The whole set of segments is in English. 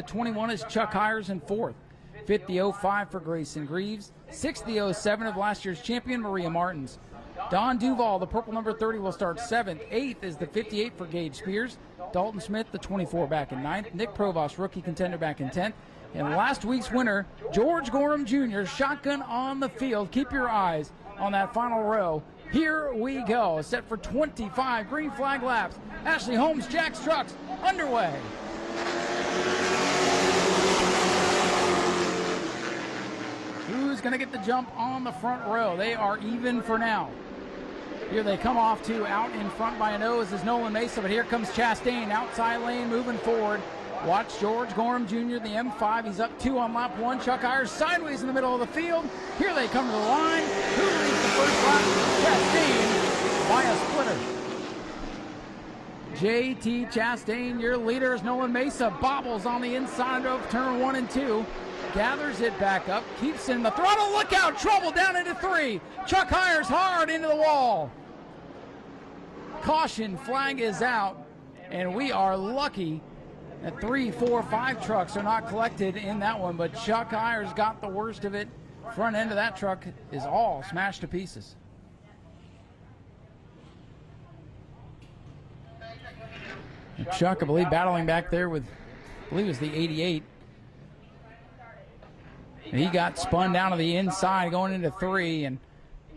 The 21 is Chuck Hires in fourth. Fifth, the 05 for Greyson Greaves. Sixth, the 07 of last year's champion, Maria Martins. Don Duval, the purple number 30, will start seventh. Eighth is the 58 for Gage Spears. Dalton Smith, the 24, back in ninth. Nick Provost, rookie contender, back in 10th. And last week's winner, George Gorham Jr., shotgun on the field. Keep your eyes on that final row. Here we go. Set for 25 green flag laps. Ashley Holmes, Jack's Trucks, underway. Who's going to get the jump on the front row? They are even for now. Here they come off to out in front by a nose is Nolan Mesa, but here comes Chastain, outside lane, moving forward. Watch George Gorham Jr., the M5. He's up 2 on lap 1. Chuck Hires sideways in the middle of the field. Here they come to the line. Who leads the first lap? Chastain by a splitter. JT Chastain, your leader, is Nolan Mesa. Bobbles on the inside of turn 1 and 2. Gathers it back up, keeps in the throttle. Look out, trouble down into 3. Chuck Hires hard into the wall. Caution flag is out, and we are lucky that 3, 4, 5 trucks are not collected in that one, but Chuck Hires got the worst of it. Front end of that truck is all smashed to pieces. And Chuck, I believe, battling back there with, I believe it was the 88. And he got spun down to the inside going into 3, and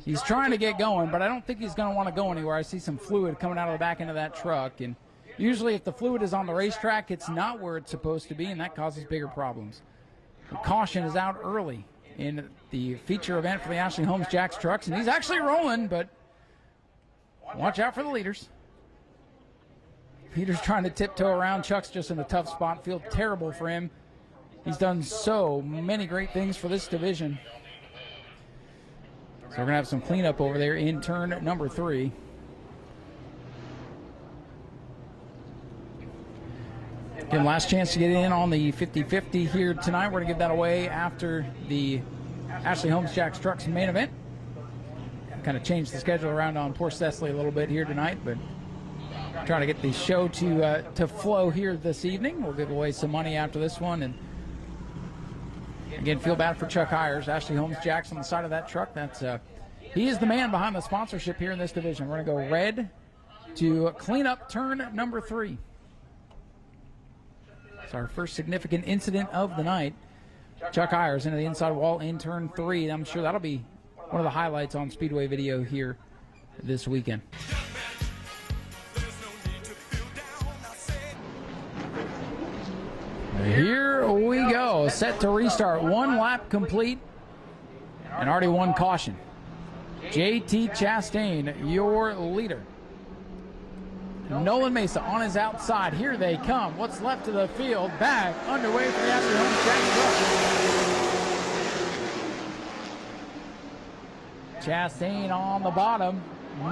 he's trying to get going, but I don't think he's going to want to go anywhere. I see some fluid coming out of the back end of that truck, and usually if the fluid is on the racetrack, it's not where it's supposed to be, and that causes bigger problems. The caution is out early in the feature event for the Ashley Holmes Jack's Trucks, and he's actually rolling, but watch out for the leaders. Peter's trying to tiptoe around. Chuck's just in a tough spot. Feel terrible for him. He's done so many great things for this division. So we're going to have some cleanup over there in turn number 3. Again, last chance to get in on the 50-50 here tonight. We're going to give that away after the Ashley Holmes Jack's Trucks main event. Kind of changed the schedule around on Porsche Cecily a little bit here tonight, but trying to get the show to flow here this evening. We'll give away some money after this one. And again, feel bad for Chuck Hires. Ashley Holmes Jack's on the side of that truck. That's he is the man behind the sponsorship here in this division. We're going to go red to clean up turn number 3. It's our first significant incident of the night. Chuck Hires into the inside wall in turn 3. I'm sure that'll be one of the highlights on Speedway video here this weekend. Here we go, set to restart. 1 lap complete and already 1 caution. JT Chastain, your leader. Nolan Mesa on his outside. Here they come. What's left of the field. Back underway for the Ashley Holmes Jack's truck. Chastain on the bottom.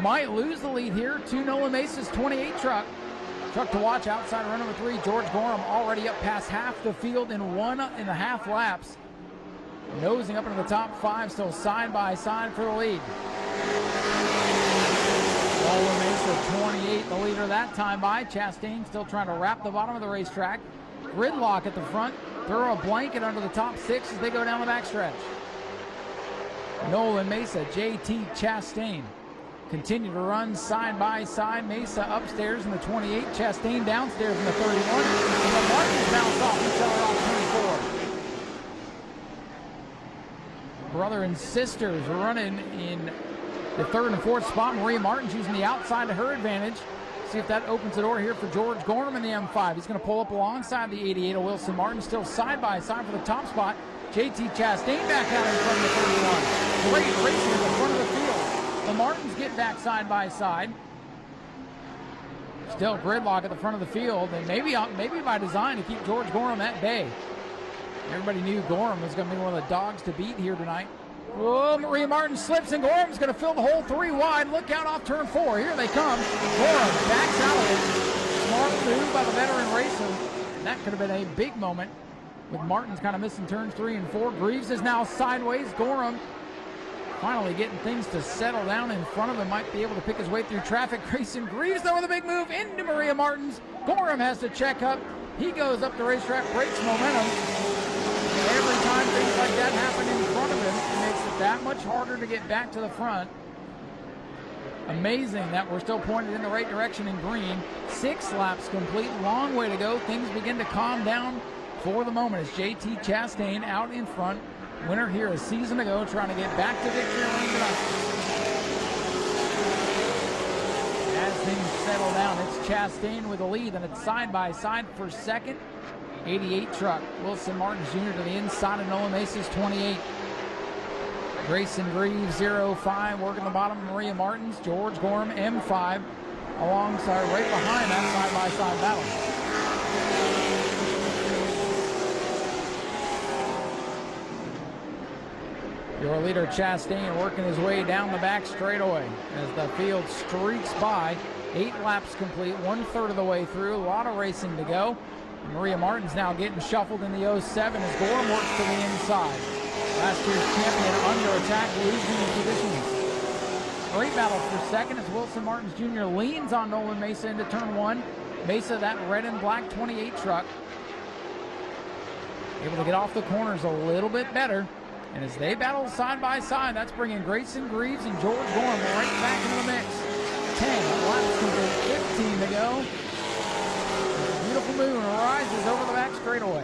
Might lose the lead here to Nolan Mesa's 28 truck. Truck to watch outside run number 3, George Gorham, already up past half the field in 1.5 laps. Nosing up into the top 5, still side by side for the lead. Nolan Mesa, 28, the leader that time by. Chastain still trying to wrap the bottom of the racetrack. Gridlock at the front. Throw a blanket under the top 6 as they go down the backstretch. Nolan Mesa, JT Chastain continue to run side by side. Mesa upstairs in the 28, Chastain downstairs in the 31. And the Martins bounce off each other off 24. Brother and sisters running in the 3rd and 4th spot. Maria Martins using the outside to her advantage. See if that opens the door here for George Gorham in the M5. He's going to pull up alongside the 88 of Wilson Martin, still side by side for the top spot. JT Chastain back out in front of the 31. Great racing in the front of the field. The Martins get back side by side. Still gridlock at the front of the field, and maybe by design to keep George Gorham at bay. Everybody knew Gorham was going to be one of the dogs to beat here tonight. Oh, Maria Martin slips, and Gorham's going to fill the hole 3 wide. Look out off turn 4. Here they come. Gorham backs out of it. Smart move by the veteran racer. And that could have been a big moment with Martin's kind of missing turns 3 and 4. Greaves is now sideways. Gorham finally getting things to settle down in front of him. Might be able to pick his way through traffic. Greyson Greaves, though, with a big move into Maria Martins. Gorham has to check up. He goes up the racetrack, breaks momentum. Every time things like that happen in front of him, it makes it that much harder to get back to the front. Amazing that we're still pointed in the right direction in green. 6 laps complete, long way to go. Things begin to calm down for the moment as JT Chastain out in front. Winner here a season ago, trying to get back to victory lane tonight. As things settle down, it's Chastain with the lead, and it's side by side for second. 88 truck. Wilson Martins Jr. to the inside of Nolan Mesa's 28. Greyson Greaves 05 working the bottom. Maria Martins, George Gorham M5 alongside right behind that side by side battle. Your leader Chastain working his way down the back straightaway as the field streaks by. 8 laps complete, 1/3 of the way through. A lot of racing to go. Maria Martins now getting shuffled in the 07 as Gorham works to the inside. Last year's champion under attack, losing positions. Great battle for second as Wilson Martins Jr. leans on Nolan Mesa into turn 1. Mesa, that red and black 28 truck, able to get off the corners a little bit better. And as they battle side by side, that's bringing Greyson Greaves and George Gorham right back into the mix. 10 laps complete, 15 to go. The beautiful moon rises over the back straightaway.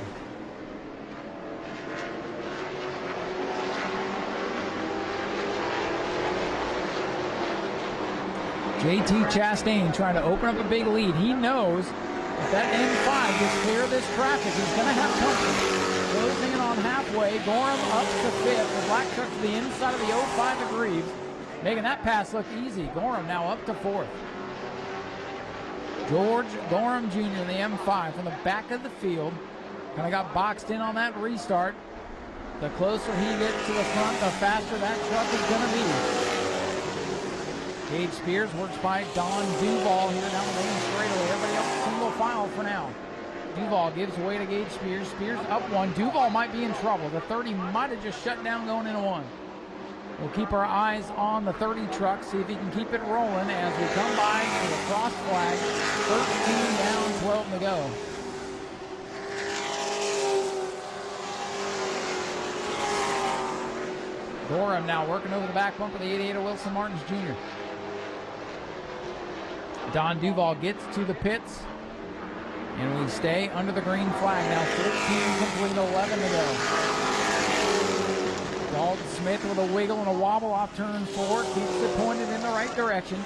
JT Chastain trying to open up a big lead. He knows if that N5 gets clear of this traffic, he's going to have company. Closing in on halfway, Gorham up to 5th. The black truck to the inside of the 05 of Greaves, making that pass look easy. Gorham now up to 4th. George Gorham Jr. in the M5 from the back of the field. Kind of got boxed in on that restart. The closer he gets to the front, the faster that truck is going to be. Gage Spears works by Don Duval here down the main straightaway. Everybody else single file for now. Duval gives way to Gage Spears. Spears up 1. Duval might be in trouble. The 30 might have just shut down going into 1. We'll keep our eyes on the 30 truck, see if he can keep it rolling as we come by to the cross flag. 13 down, 12 to go. Gorham now working over the back bumper of the 88 of Wilson Martins Jr. Don Duval gets to the pits, and we stay under the green flag. Now 14 complete, 11 to go. Dalton Smith with a wiggle and a wobble off turn 4, keeps it pointed in the right direction.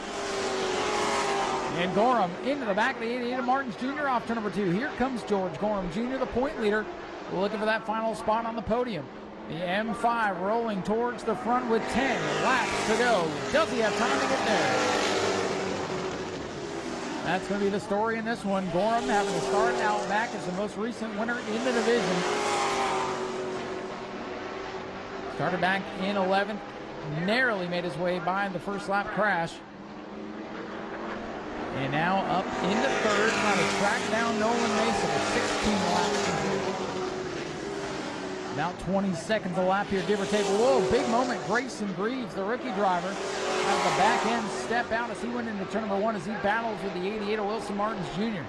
And Gorham into the back of the 88 of Martins Jr. off turn number 2. Here comes George Gorham Jr., the point leader, looking for that final spot on the podium. The M5 rolling towards the front with 10 laps to go. Does he have time to get there? That's going to be the story in this one. Gorham having to start out back as the most recent winner in the division. Started back in 11th, narrowly made his way by in the first lap crash. And now up into 3rd, trying to track down Nolan Mesa with 16 laps complete. About 20 seconds a lap here, give or take. Whoa, big moment. Greyson Greaves, the rookie driver, has the back end step out as he went into turn number 1 as he battles with the 88 of Wilson Martins Jr.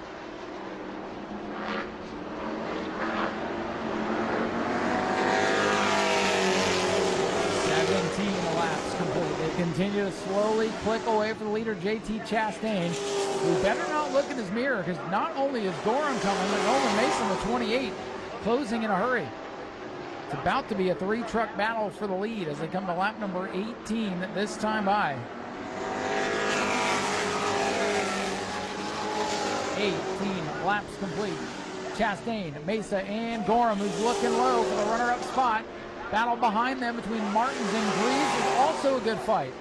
Laps complete. They continue to slowly click away for the leader, JT Chastain, who better not look in his mirror because not only is Gorham coming, but Nolan Mason, the 28, closing in a hurry. It's about to be a 3-truck battle for the lead as they come to lap number 18 this time by. 18 laps complete. Chastain, Mesa, and Gorham, who's looking low for the runner-up spot. Battle behind them between Martins and Greaves is also a good fight.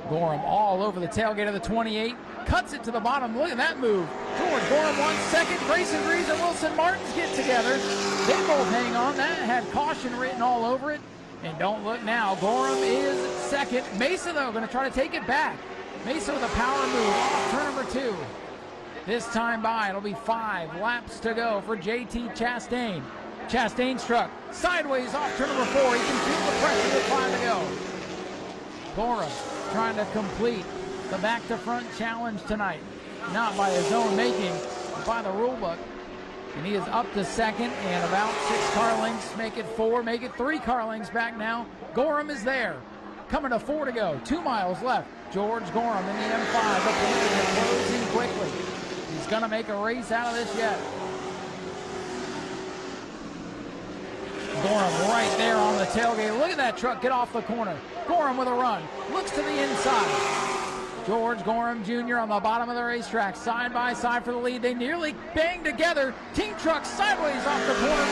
Gorham all over the tailgate of the 28. Cuts it to the bottom. Look at that move. George Gorham 1 second. Greyson Greaves and Wilson Martins get together. They both hang on. That had caution written all over it. And don't look now. Gorham is second. Mesa, though, going to try to take it back. Mesa with a power move off turn number 2. This time by, it'll be 5 laps to go for JT Chastain. Chastain's truck sideways off turn number 4. He can feel the pressure with 5 to go. Gorham trying to complete the back to front challenge tonight. not by his own making, but by the rule book. And he is up to second and about 6 car lengths. Make it 4, make it 3 car lengths back now. Gorham is there. Coming to 4 to go. 2 miles left. George Gorham in the M5. The lead is closing quickly. He's going to make a race out of this yet. Gorham right there on the tailgate. Look at that truck get off the corner. Gorham with a run. Looks to the inside. George Gorham Jr. on the bottom of the racetrack, side by side for the lead. They nearly bang together. Team truck sideways off the corner of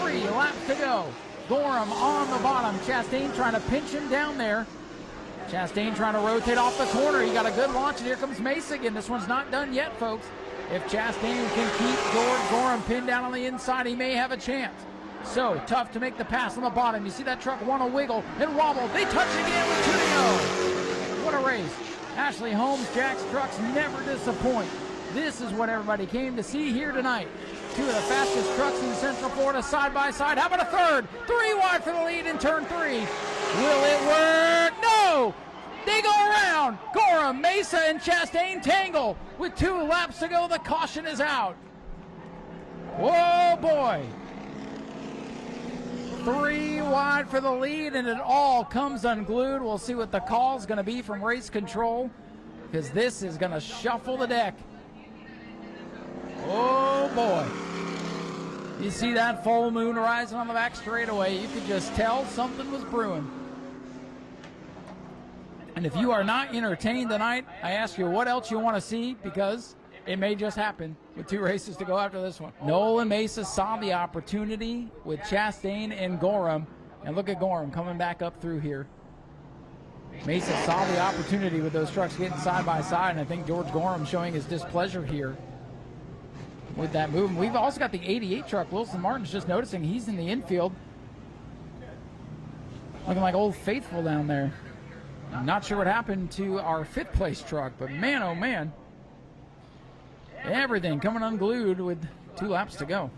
the line. 3 laps to go. Gorham on the bottom. Chastain trying to pinch him down there. Chastain trying to rotate off the corner. He got a good launch, and here comes Mace again. This one's not done yet, folks. If Chastain can keep George Gorham pinned down on the inside, he may have a chance. So tough to make the pass on the bottom. You see that truck want to wiggle and wobble. They touch again with 2 to go. What a race. Ashley Holmes, Jack's trucks never disappoint. This is what everybody came to see here tonight. 2 of the fastest trucks in Central Florida side by side. How about a third? 3 wide for the lead in turn 3. Will it work? No! They go around. Gorham, Mesa, and Chastain tangle. With 2 laps to go, the caution is out. Whoa, boy. 3 wide for the lead, and it all comes unglued. We'll see what the call is going to be from race control, because this is going to shuffle the deck. Oh, boy. You see that full moon rising on the back straightaway. You could just tell something was brewing. And if you are not entertained tonight, I ask you what else you want to see, because it may just happen with 2 races to go after this one. Nolan Mesa saw the opportunity with Chastain and Gorham. And look at Gorham coming back up through here. Mesa saw the opportunity with those trucks getting side by side, and I think George Gorham showing his displeasure here with that move. We've also got the 88 truck. Wilson Martin's just noticing he's in the infield. Looking like Old Faithful down there. I'm not sure what happened to our 5th place truck, but man, oh man. Everything coming unglued with 2 laps to go.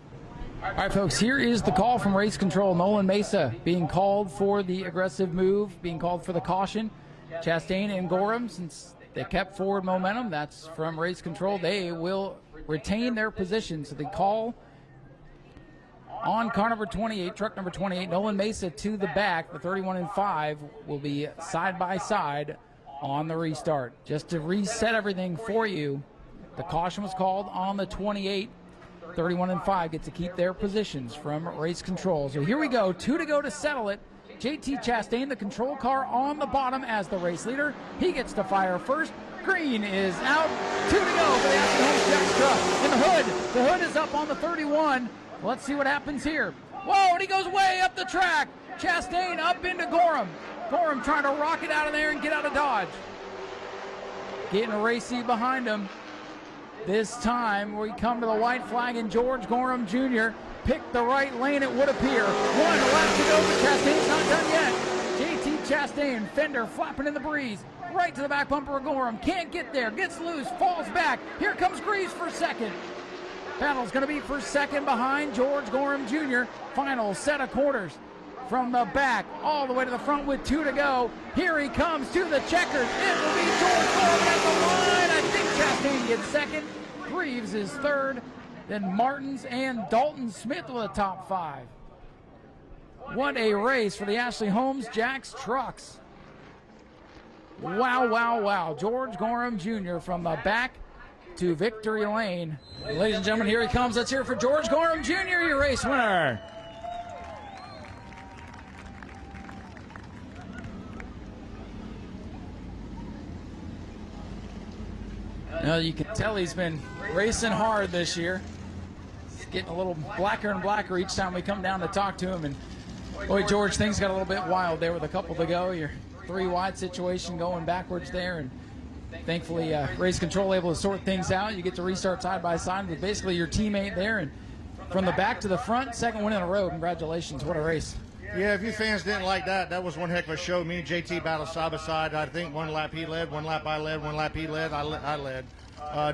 All right, folks, here is the call from race control. Nolan Mesa being called for the aggressive move, being called for the caution. Chastain and Gorham, since they kept forward momentum, that's from race control. They will retain their position. So the call on car number 28, truck number 28, Nolan Mesa to the back. The 31 and 5 will be side by side on the restart. Just to reset everything for you, the caution was called on the 28. 31 and 5 get to keep their positions from race control. So here we go, 2 to go to settle it. JT Chastain, the control car on the bottom as the race leader. He gets to fire first. Green is out. 2 to go for the Ashley Holmes Jack's truck. In the hood is up on the 31. Let's see what happens here. Whoa, and he goes way up the track. Chastain up into Gorham. Gorham trying to rocket out of there and get out of Dodge. Getting racy behind him. This time we come to the white flag, and George Gorham Jr. picked the right lane, it would appear. 1 lap to go, but Chastain's not done yet. JT Chastain, fender flapping in the breeze. Right to the back bumper of Gorham. Can't get there, gets loose, falls back. Here comes Greaves for second. Battle's going to be for second behind George Gorham Jr. Final set of quarters from the back all the way to the front with 2 to go. Here he comes to the checkers. It will be George Gorham at the line. I think Chastain gets second. Greaves is third. Then Martins and Dalton Smith with a top 5. What a race for the Ashley Holmes Jack's trucks. Wow, wow, wow. George Gorham Jr. from the back to victory lane. Ladies and gentlemen, here he comes. Let's hear it for George Gorham Jr., your race winner. Now you can tell he's been racing hard this year. He's getting a little blacker and blacker each time we come down to talk to him. And boy, George, things got a little bit wild there with a couple to go. Your 3 wide situation going backwards there, and thankfully race control able to sort things out. You get to restart side by side with basically your teammate there, and from the back to the front, second win in a row. Congratulations, what a race. Yeah, if you fans didn't like that, that was one heck of a show. Me and JT battled side by side. I think 1 lap he led, 1 lap I led, 1 lap he led, I led.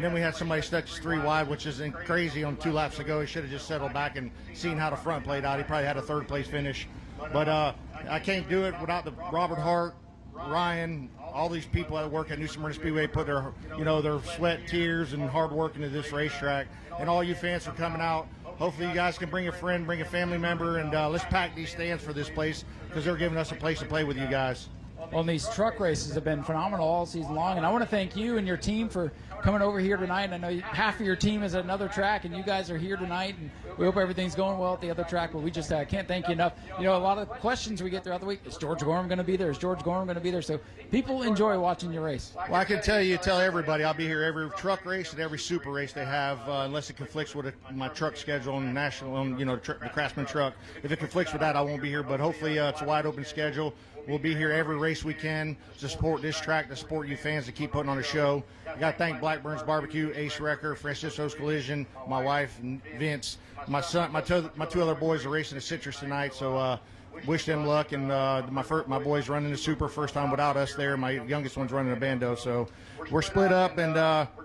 Then we had somebody stuck 3 wide, which is crazy on 2 laps ago. He should have just settled back and seen how the front played out. He probably had a 3rd place finish. But I can't do it without the Robert Hart, Ryan, all these people that work at New Smyrna Speedway put their, their sweat, tears, and hard work into this racetrack. And all you fans for coming out. Hopefully you guys can bring a friend, bring a family member, and let's pack these stands for this place because they're giving us a place to play with you guys. Well, these truck races have been phenomenal all season long, and I want to thank you and your team for coming over here tonight. I know half of your team is at another track, and you guys are here tonight, and we hope everything's going well at the other track, but we just can't thank you enough. A lot of questions we get throughout the week, is George Gorham going to be there? Is George Gorham going to be there? So people enjoy watching your race. Well, I can tell everybody I'll be here every truck race and every super race they have, unless it conflicts with my truck schedule on national, the Craftsman truck. If it conflicts with that, I won't be here, but hopefully it's a wide open schedule. We'll be here every race we can to support this track, to support you fans, to keep putting on a show. I got to thank Blackburn's Barbecue, Ace Wrecker, Francisco's Collision, my wife, Vince, my son, my two other boys are racing the Citrus tonight, so wish them luck. And my boys running the Super, first time without us there. My youngest one's running a Bando, so we're split up, and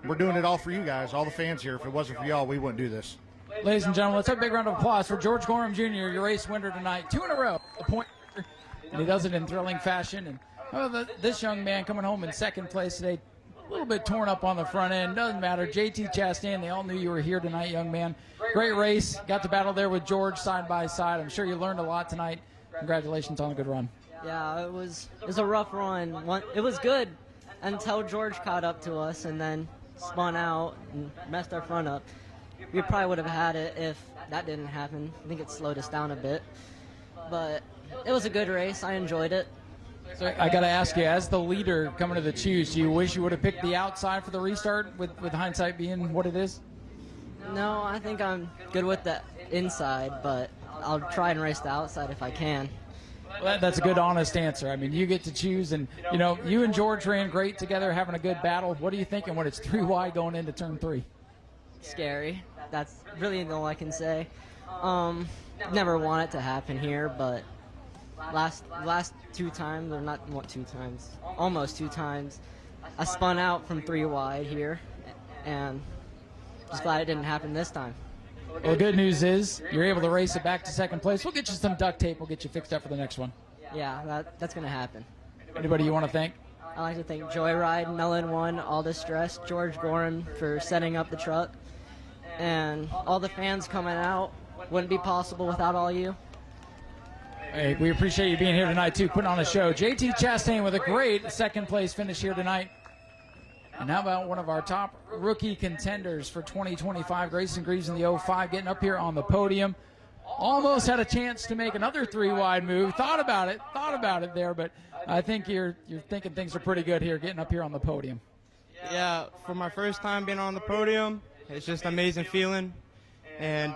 we're doing it all for you guys, all the fans here. If it wasn't for y'all, we wouldn't do this. Ladies and gentlemen, let's have a big round of applause for George Gorham Jr., your race winner tonight. 2 in a row, a point. And he does it in thrilling fashion. And this young man coming home in second place today, a little bit torn up on the front end. Doesn't matter. JT Chastain, they all knew you were here tonight, young man. Great race. Got to battle there with George side by side. I'm sure you learned a lot tonight. Congratulations on a good run. Yeah, it was a rough run. It was good until George caught up to us and then spun out and messed our front up. We probably would have had it if that didn't happen. I think it slowed us down a bit. But it was a good race. I enjoyed it. So I got to ask you, as the leader coming to the choose, do you wish you would have picked the outside for the restart with hindsight being what it is? No, I think I'm good with the inside, but I'll try and race the outside if I can. Well, that's a good, honest answer. I mean, you get to choose, and, you and George ran great together, having a good battle. What are you thinking when it's 3 wide going into turn 3? Scary. That's really all I can say. Never want it to happen here, but last 2 times, or not 2 times, almost 2 times, I spun out from 3 wide here, and just glad it didn't happen this time. Well, the good news is you're able to race it back to second place. We'll get you some duct tape. We'll get you fixed up for the next one. Yeah, that's going to happen. Anybody you want to thank? I'd like to thank Joyride, Mellon One, All Distress, George Gorham for setting up the truck, and all the fans coming out. Wouldn't be possible without all you. Hey, we appreciate you being here tonight, too, putting on a show. JT Chastain with a great second-place finish here tonight. And how about one of our top rookie contenders for 2025, Greyson Greaves in the 05, getting up here on the podium. Almost had a chance to make another 3-wide move. Thought about it there, but I think you're thinking things are pretty good here, getting up here on the podium. Yeah, for my first time being on the podium, it's just an amazing feeling. And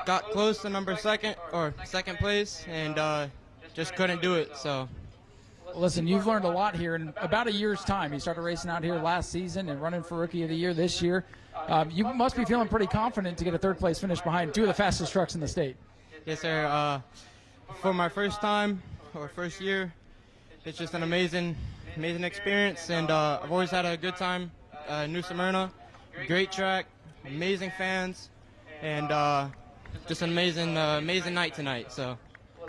got close to second place, and just couldn't do it. So, listen, you've learned a lot here in about a year's time. You started racing out here last season and running for Rookie of the Year this year. You must be feeling pretty confident to get a third-place finish behind 2 of the fastest trucks in the state. yes, sir. For my first year, it's just an amazing experience, and I've always had a good time. New Smyrna, great track, amazing fans, and just an amazing night tonight. So,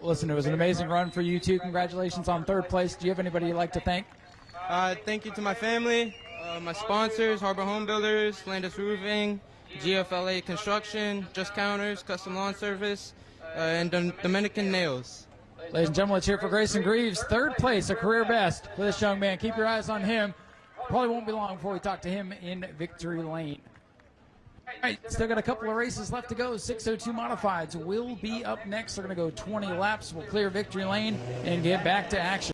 listen, it was an amazing run for you too. Congratulations on 3rd place. Do you have anybody you'd like to thank? Thank you to my family, my sponsors, Harbor Home Builders, Landis Roofing, GFLA Construction, Just Counters, Custom Lawn Service, and Dominican Nails. Ladies and gentlemen, let's hear it for Greyson Greaves. 3rd place, a career best for this young man. Keep your eyes on him. Probably won't be long before we talk to him in Victory Lane. All right, still got a couple of races left to go. 602 Modifieds will be up next. They're going to go 20 laps. We'll clear Victory Lane and get back to action.